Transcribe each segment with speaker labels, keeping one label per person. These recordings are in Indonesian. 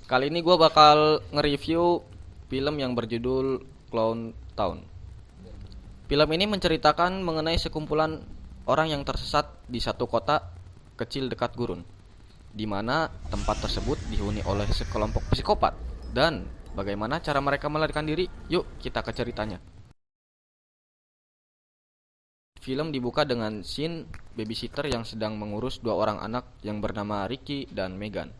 Speaker 1: Kali ini gue bakal nge-review film yang berjudul Clown Town. Film ini menceritakan mengenai sekumpulan orang yang tersesat di satu kota kecil dekat gurun, di mana tempat tersebut dihuni oleh sekelompok psikopat. Dan bagaimana cara mereka melarikan diri? Yuk kita ke ceritanya. Film dibuka dengan scene babysitter yang sedang mengurus dua orang anak yang bernama Ricky dan Megan.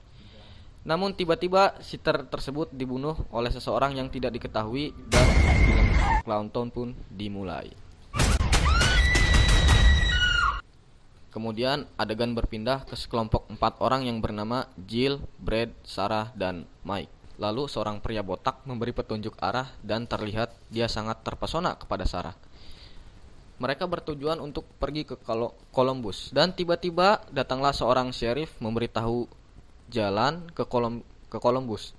Speaker 1: Namun tiba-tiba sitter tersebut dibunuh oleh seseorang yang tidak diketahui dan film Clown Town pun dimulai. Kemudian adegan berpindah ke sekelompok 4 orang yang bernama Jill, Brad, Sarah, dan Mike. Lalu seorang pria botak memberi petunjuk arah dan terlihat dia sangat terpesona kepada Sarah. Mereka bertujuan untuk pergi ke Columbus dan tiba-tiba datanglah seorang sheriff memberitahu jalan ke Columbus.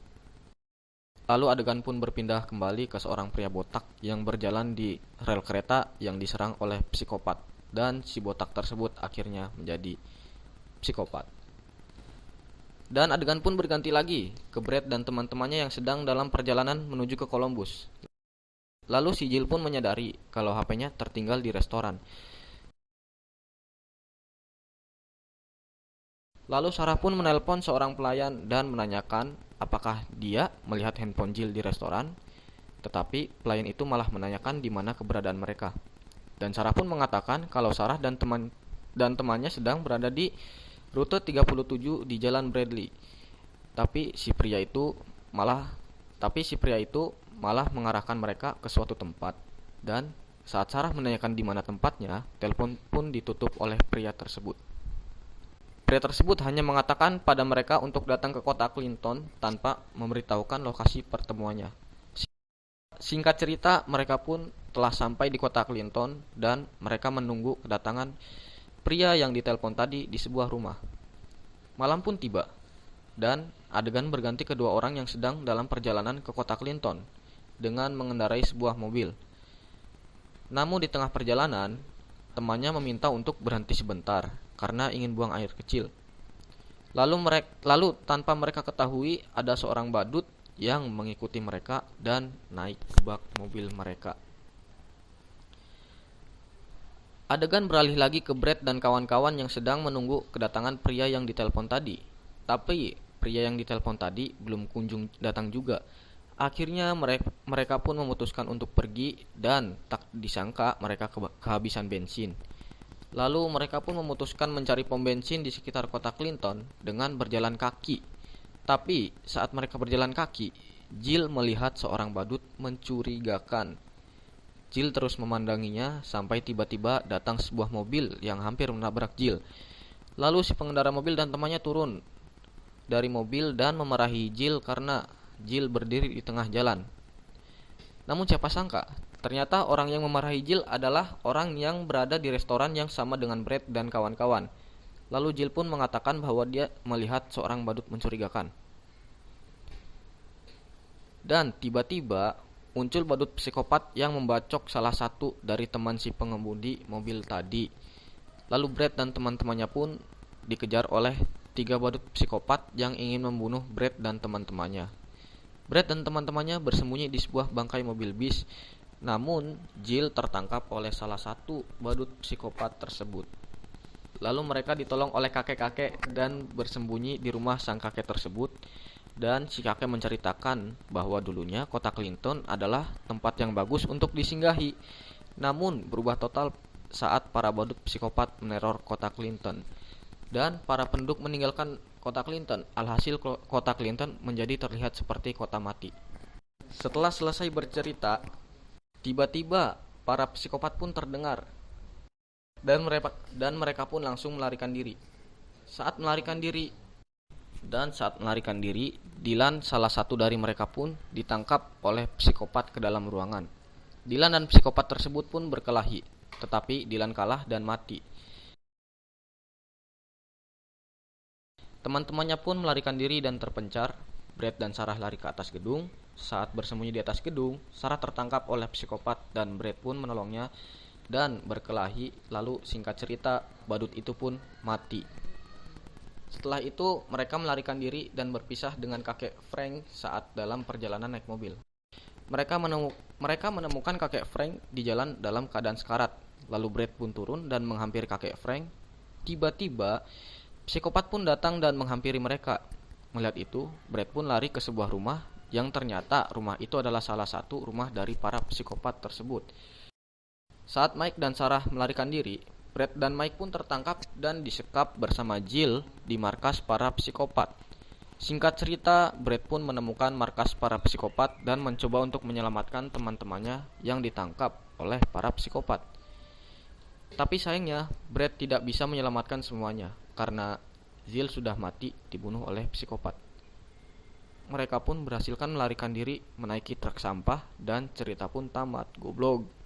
Speaker 1: Lalu adegan pun berpindah kembali ke seorang pria botak yang berjalan di rel kereta yang diserang oleh psikopat, dan si botak tersebut akhirnya menjadi psikopat. Dan adegan pun berganti lagi ke Brad dan teman-temannya yang sedang dalam perjalanan menuju ke Columbus. Lalu si Jill pun menyadari kalau HP-nya tertinggal di restoran. Lalu Sarah pun menelpon seorang pelayan dan menanyakan apakah dia melihat handphone Jill di restoran. Tetapi pelayan itu malah menanyakan di mana keberadaan mereka. Dan Sarah pun mengatakan kalau Sarah dan temannya sedang berada di rute 37 di Jalan Bradley. Tapi si pria itu malah mengarahkan mereka ke suatu tempat. Dan saat Sarah menanyakan di mana tempatnya, telepon pun ditutup oleh pria tersebut. Pria tersebut hanya mengatakan pada mereka untuk datang ke kota Clinton tanpa memberitahukan lokasi pertemuannya. Singkat cerita, mereka pun telah sampai di kota Clinton dan mereka menunggu kedatangan pria yang ditelepon tadi di sebuah rumah. Malam pun tiba dan adegan berganti kedua orang yang sedang dalam perjalanan ke kota Clinton dengan mengendarai sebuah mobil. Namun di tengah perjalanan, temannya meminta untuk berhenti sebentar karena ingin buang air kecil. Lalu tanpa mereka ketahui ada seorang badut yang mengikuti mereka dan naik ke bak mobil mereka. Adegan beralih lagi ke Brad dan kawan-kawan yang sedang menunggu kedatangan pria yang ditelepon tadi. Tapi pria yang ditelepon tadi belum kunjung datang juga. Akhirnya mereka pun memutuskan untuk pergi dan tak disangka mereka kehabisan bensin. Lalu mereka pun memutuskan mencari pom bensin di sekitar kota Clinton dengan berjalan kaki. Tapi saat mereka berjalan kaki, Jill melihat seorang badut mencurigakan. Jill terus memandanginya sampai tiba-tiba datang sebuah mobil yang hampir menabrak Jill. Lalu si pengendara mobil dan temannya turun dari mobil dan memarahi Jill karena Jill berdiri di tengah jalan. Namun siapa sangka, ternyata orang yang memarahi Jill adalah orang yang berada di restoran yang sama dengan Brad dan kawan-kawan. Lalu Jill pun mengatakan bahwa dia melihat seorang badut mencurigakan. Dan tiba-tiba muncul badut psikopat yang membacok salah satu dari teman si pengemudi mobil tadi. Lalu Brad dan teman-temannya pun dikejar oleh 3 badut psikopat yang ingin membunuh Brad dan teman-temannya. Brad dan teman-temannya bersembunyi di sebuah bangkai mobil bis. Namun Jill tertangkap oleh salah satu badut psikopat tersebut. Lalu mereka ditolong oleh kakek-kakek dan bersembunyi di rumah sang kakek tersebut. Dan si kakek menceritakan bahwa dulunya kota Clinton adalah tempat yang bagus untuk disinggahi. Namun berubah total saat para badut psikopat meneror kota Clinton. Dan para penduduk meninggalkan kota Clinton. Alhasil kota Clinton menjadi terlihat seperti kota mati. Setelah selesai bercerita, tiba-tiba para psikopat pun terdengar dan mereka pun langsung melarikan diri. Saat melarikan diri, Dylan, salah satu dari mereka pun ditangkap oleh psikopat ke dalam ruangan. Dylan dan psikopat tersebut pun berkelahi, tetapi Dylan kalah dan mati. Teman-temannya pun melarikan diri dan terpencar. Brad dan Sarah lari ke atas gedung. Saat bersembunyi di atas gedung, Sarah tertangkap oleh psikopat dan Brad pun menolongnya dan berkelahi. Lalu singkat cerita, badut itu pun mati. Setelah itu, mereka melarikan diri dan berpisah dengan kakek Frank saat dalam perjalanan naik mobil. Mereka menemukan kakek Frank di jalan dalam keadaan sekarat. Lalu Brad pun turun dan menghampiri kakek Frank. Tiba-tiba, psikopat pun datang dan menghampiri mereka. Melihat itu, Brad pun lari ke sebuah rumah yang ternyata rumah itu adalah salah satu rumah dari para psikopat tersebut. Saat Mike dan Sarah melarikan diri, Brad dan Mike pun tertangkap dan disekap bersama Jill di markas para psikopat. Singkat cerita, Brad pun menemukan markas para psikopat dan mencoba untuk menyelamatkan teman-temannya yang ditangkap oleh para psikopat. Tapi sayangnya, Brad tidak bisa menyelamatkan semuanya karena Jill sudah mati dibunuh oleh psikopat. Mereka pun berhasilkan melarikan diri menaiki truk sampah dan cerita pun tamat. Goblok.